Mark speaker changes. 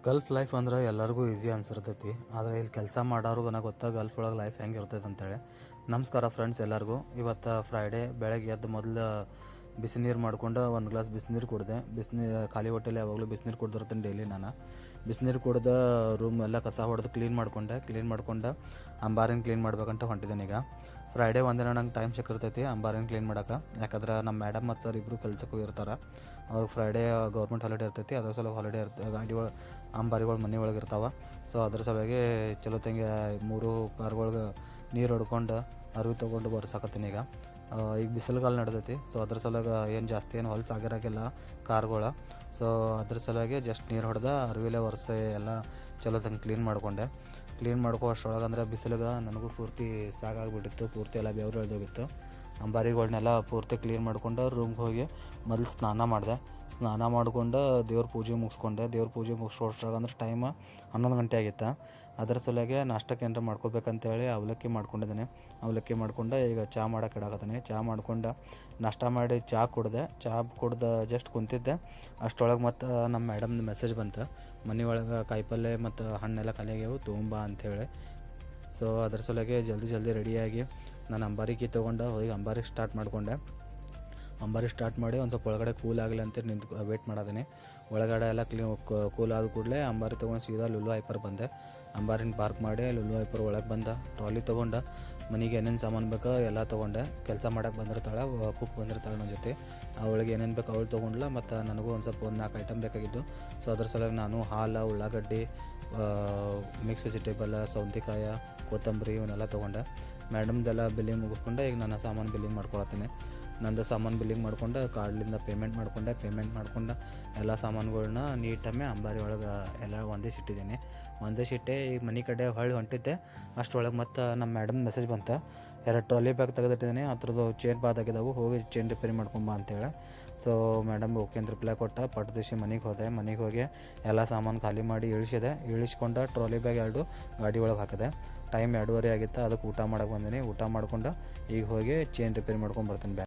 Speaker 1: Gulf life ಅಂದ್ರೆ ಎಲ್ಲರಿಗೂ easy ಅನ್ಸಿರ್ತೈತಿ. ಆದರೆ ಇಲ್ಲಿ ಕೆಲಸ ಮಾಡೋರ್ಗು ಗೊತ್ತಾ ಗಲ್ಫ್ ಒಳಗೆ ಲೈಫ್ ಹೆಂಗೆ ಇರ್ತೈತೆ ಅಂತೇಳಿ. ನಮಸ್ಕಾರ ಫ್ರೆಂಡ್ಸ್ ಎಲ್ಲರಿಗೂ. ಇವತ್ತು ಫ್ರೈಡೇ ಬೆಳಗ್ಗೆ ಎದ್ದು ಮೊದಲು ಬಿಸಿನೀರು ಮಾಡ್ಕೊಂಡು ಒಂದು ಗ್ಲಾಸ್ ಬಿಸಿನೀರು ಕುಡ್ದೆ. ಬಿಸಿನೀರು ಖಾಲಿ ಹೊಟ್ಟೆಲಿ ಯಾವಾಗಲೂ ಬಿಸಿನೀರು ಕುಡ್ದಿರ್ತೀನಿ ಡೈಲಿ ನಾನು. ಬಿಸಿನೀರು ಕುಡ್ದು ರೂಮ್ ಎಲ್ಲ ಕಸ ಹೊಡೆದು ಕ್ಲೀನ್ ಮಾಡ್ಕೊಂಡು ಅಂಬಾರಿನ ಕ್ಲೀನ್ ಮಾಡ್ಬೇಕಂತ ಹೊಂಟಿದ್ದೇನೆ ಈಗ. ಫ್ರೈಡೇ ಒಂದಿನ ನಂಗೆ ಟೈಮ್ ಸಿಕ್ಕಿರ್ತೈತಿ ಅಂಬಾರಿನ ಕ್ಲೀನ್ ಮಾಡೋಕೆ. ಯಾಕಂದ್ರೆ ನಮ್ಮ ಮೇಡಮ್ ಮತ್ತು ಸರ್ ಇಬ್ಬರು ಕೆಲ್ಸಕ್ಕೆ ಹೋಗಿರ್ತಾರೆ. ಅವ್ರಿಗೆ ಫ್ರೈಡೇ ಗೌರ್ಮೆಂಟ್ ಹಾಲಿಡೇ ಇರ್ತೈತಿ. ಅದ್ರ ಸಲ ಹಾಲಿಡೇ ಗಾಡಿ ಒಳಗೆ ಅಂಬಾರಿಗಳು ಮನೆ ಒಳಗೆ ಇರ್ತಾವೆ. ಸೊ ಅದ್ರ ಸಲುವಾಗಿ ಚಲೋ ತಂಗೆ 3 ಕಾರ್ಗಳ್ಗೆ ನೀರು ಹೊಡ್ಕೊಂಡು ಅರಿವಿ ತೊಗೊಂಡು ಬರ್ಸಕತ್ತೀನಿ ಈಗ. ಈಗ ಬಿಸಿಲುಗಾಲ ನಡ್ದೈತಿ. ಸೊ ಅದ್ರ ಸಲುವಾಗಿ ಏನು ಹೊಲ್ಸು ಆಗಿರೋಕ್ಕಿಲ್ಲ ಕಾರ್ಗಳು. ಸೊ ಅದ್ರ ಸಲುವಾಗಿ ಜಸ್ಟ್ ನೀರು ಹೊಡೆದ ಅರಿವಿಲೆ ಒರೆಸಿ ಎಲ್ಲ ಚಲೋ ತಂಗೆ ಕ್ಲೀನ್ ಮಾಡ್ಕೋ ಅಷ್ಟರೊಳಗೆ ಅಂದರೆ ಬಿಸಿಲಿಗೆ ನನಗೂ ಪೂರ್ತಿ ಸಾಕಾಗ್ಬಿಟ್ಟಿತ್ತು. ಪೂರ್ತಿ ಎಲ್ಲ ಬೆವರು ಎಳ್ದೋಗಿತ್ತು. ಅಂಬಾರಿಗಳ್ನೆಲ್ಲ ಪೂರ್ತಿ ಕ್ಲೀನ್ ಮಾಡ್ಕೊಂಡು ರೂಮ್ಗೆ ಹೋಗಿ ಮೊದಲು ಸ್ನಾನ ಮಾಡ್ಕೊಂಡು ದೇವ್ರ ಪೂಜೆ ಮುಗಿಸ್ಕೊಂಡ್ರೆ ಅಂದ್ರೆ ಟೈಮ್ 11 ಗಂಟೆ ಆಗಿತ್ತು. ಅದರ ಸಲುವಾಗಿ ನಾಷ್ಟಕ್ಕೆ ಏನಾರ ಮಾಡ್ಕೋಬೇಕಂತೇಳಿ ಅವಲಕ್ಕಿ ಮಾಡ್ಕೊಂಡು ಈಗ ಚಹಾ ಮಾಡೋಕೆ ಇಡಾಕತ್ತೀನಿ. ಚಹಾ ಮಾಡ್ಕೊಂಡು ನಾಷ್ಟ ಮಾಡಿ ಚಹಾ ಕುಡ್ದು ಜಸ್ಟ್ ಕುಂತಿದ್ದೆ. ಅಷ್ಟರೊಳಗೆ ಮತ್ತು ನಮ್ಮ ಮೇಡಮ್ದು ಮೆಸೇಜ್ ಬಂತು, ಮನೆ ಒಳಗೆ ಕಾಯಿಪಲ್ಯ ಮತ್ತು ಹಣ್ಣೆಲ್ಲ ಖಾಲಿಯಾಗ್ಯಾವು ತೊಗೊಂಬಾ ಅಂಥೇಳಿ. ಸೊ ಅದ್ರ ಸಲುವಾಗಿ ಜಲ್ದಿ ರೆಡಿಯಾಗಿ ನಾನು ಅಂಬಾರಿಗೆ ತೊಗೊಂಡು ಹೋಗಿ ಅಂಬಾರಿಗೆ ಸ್ಟಾರ್ಟ್ ಮಾಡಿ ಒಂದು ಸ್ವಲ್ಪ ಒಳಗಡೆ ಕೂಲ್ ಆಗಲಿ ಅಂತ ವೇಟ್ ಮಾಡೋದೀನಿ. ಒಳಗಡೆ ಎಲ್ಲ ಕೂಲ್ ಆದ ಕೂಡಲೇ ಅಂಬಾರಿ ತೊಗೊಂಡು ಸೀದಾ ಲುಲು ಹೈಪರ್ ಬಂದೆ. ಅಂಬಾರಿನ ಪಾರ್ಕ್ ಮಾಡಿ ಲುಲು ಹೈಪರ್ ಒಳಗೆ ಬಂದ ಟ್ರಾಲಿ ತೊಗೊಂಡು ಮನೆಗೆ ಏನೇನು ಸಾಮಾನು ಬೇಕೋ ಎಲ್ಲ ತೊಗೊಂಡೆ. ಕೆಲಸ ಮಾಡೋಕೆ ಬಂದಿರ್ತಾಳೆ, ಕುಕ್ ಬಂದಿರ್ತಾಳೆ ನನ್ನ ಜೊತೆ. ಅವಳಿಗೆ ಏನೇನು ಬೇಕು ಅವಳು ತೊಗೊಂಡ್ಲ. ಮತ್ತು ನನಗೂ ಒಂದು 4 ಐಟಮ್ ಬೇಕಾಗಿದ್ದು. ಸೊ ಅದ್ರ ಸಲುವಾಗಿ ನಾನು ಹಾಲು, ಉಳ್ಳಾಗಡ್ಡಿ, ಮಿಕ್ಸ್ ವೆಜಿಟೇಬಲ್, ಸೌತೆಕಾಯಿ, ಕೊತ್ತಂಬರಿ ಇವನ್ನೆಲ್ಲ ತೊಗೊಂಡೆ. ಮೇಡಮ್ದೆಲ್ಲ ಬಿಲ್ಲಿಂಗ್ ಮುಗಿಸ್ಕೊಂಡು ಈಗ ನನ್ನ ಸಾಮಾನು ಬಿಲ್ಲಿಂಗ್ ಮಾಡ್ಕೊಳತ್ತೀನಿ. ನಂದು ಸಾಮಾನು ಬಿಲ್ಲಿಂಗ್ ಮಾಡ್ಕೊಂಡು ಕಾರ್ಡ್ಲಿಂದ ಪೇಮೆಂಟ್ ಮಾಡ್ಕೊಂಡು ಎಲ್ಲ ಸಾಮಾನುಗಳ್ನ ನೀಟಮ್ಮೆ ಅಂಬಾರಿ ಒಳಗೆ ಎಲ್ಲ ಒಂದೇ ಸಿಟ್ಟೆ ಈಗ ಮನೆ ಕಡೆ ಹೊಂಟಿದ್ದೆ. ಅಷ್ಟರೊಳಗೆ ಮತ್ತು ನಮ್ಮ ಮೇಡಮ್ ಮೆಸೇಜ್ ಬಂತು, 2 ಟ್ರಾಲಿ ಬ್ಯಾಗ್ ತೆಗೆದಿಟ್ಟಿದ್ದೀನಿ, ಅದ್ರದ್ದು ಚೇನ್ ಬಾದಾಗಿದ್ದಾವೆ, ಹೋಗಿ ಚೇನ್ ರಿಪೇರಿ ಮಾಡ್ಕೊಂಬ ಅಂತೇಳಿ. ಸೊ ಮೇಡಮ್ ಓಕೆ ಅಂತ ರಿಪ್ಲೈ ಕೊಟ್ಟ. ಪಟ್ಟದಿಸಿ ಮನೆಗೆ ಹೋಗಿ ಎಲ್ಲ ಸಾಮಾನು ಖಾಲಿ ಮಾಡಿ ಇಳಿಸ್ಕೊಂಡು ಟ್ರಾಲಿ ಬ್ಯಾಗ್ 2 ಗಾಡಿ ಒಳಗೆ ಹಾಕಿದೆ. ಟೈಮ್ 2:30 ಆಗಿತ್ತು. ಅದಕ್ಕೆ ಊಟ ಮಾಡೋಕೆ ಬಂದೀನಿ. ಊಟ ಮಾಡ್ಕೊಂಡು ಈಗ ಹೋಗಿ ಚೇನ್ ರಿಪೇರಿ ಮಾಡ್ಕೊಂಡು ಬರ್ತೀನಿ ಬ್ಯಾಗ್.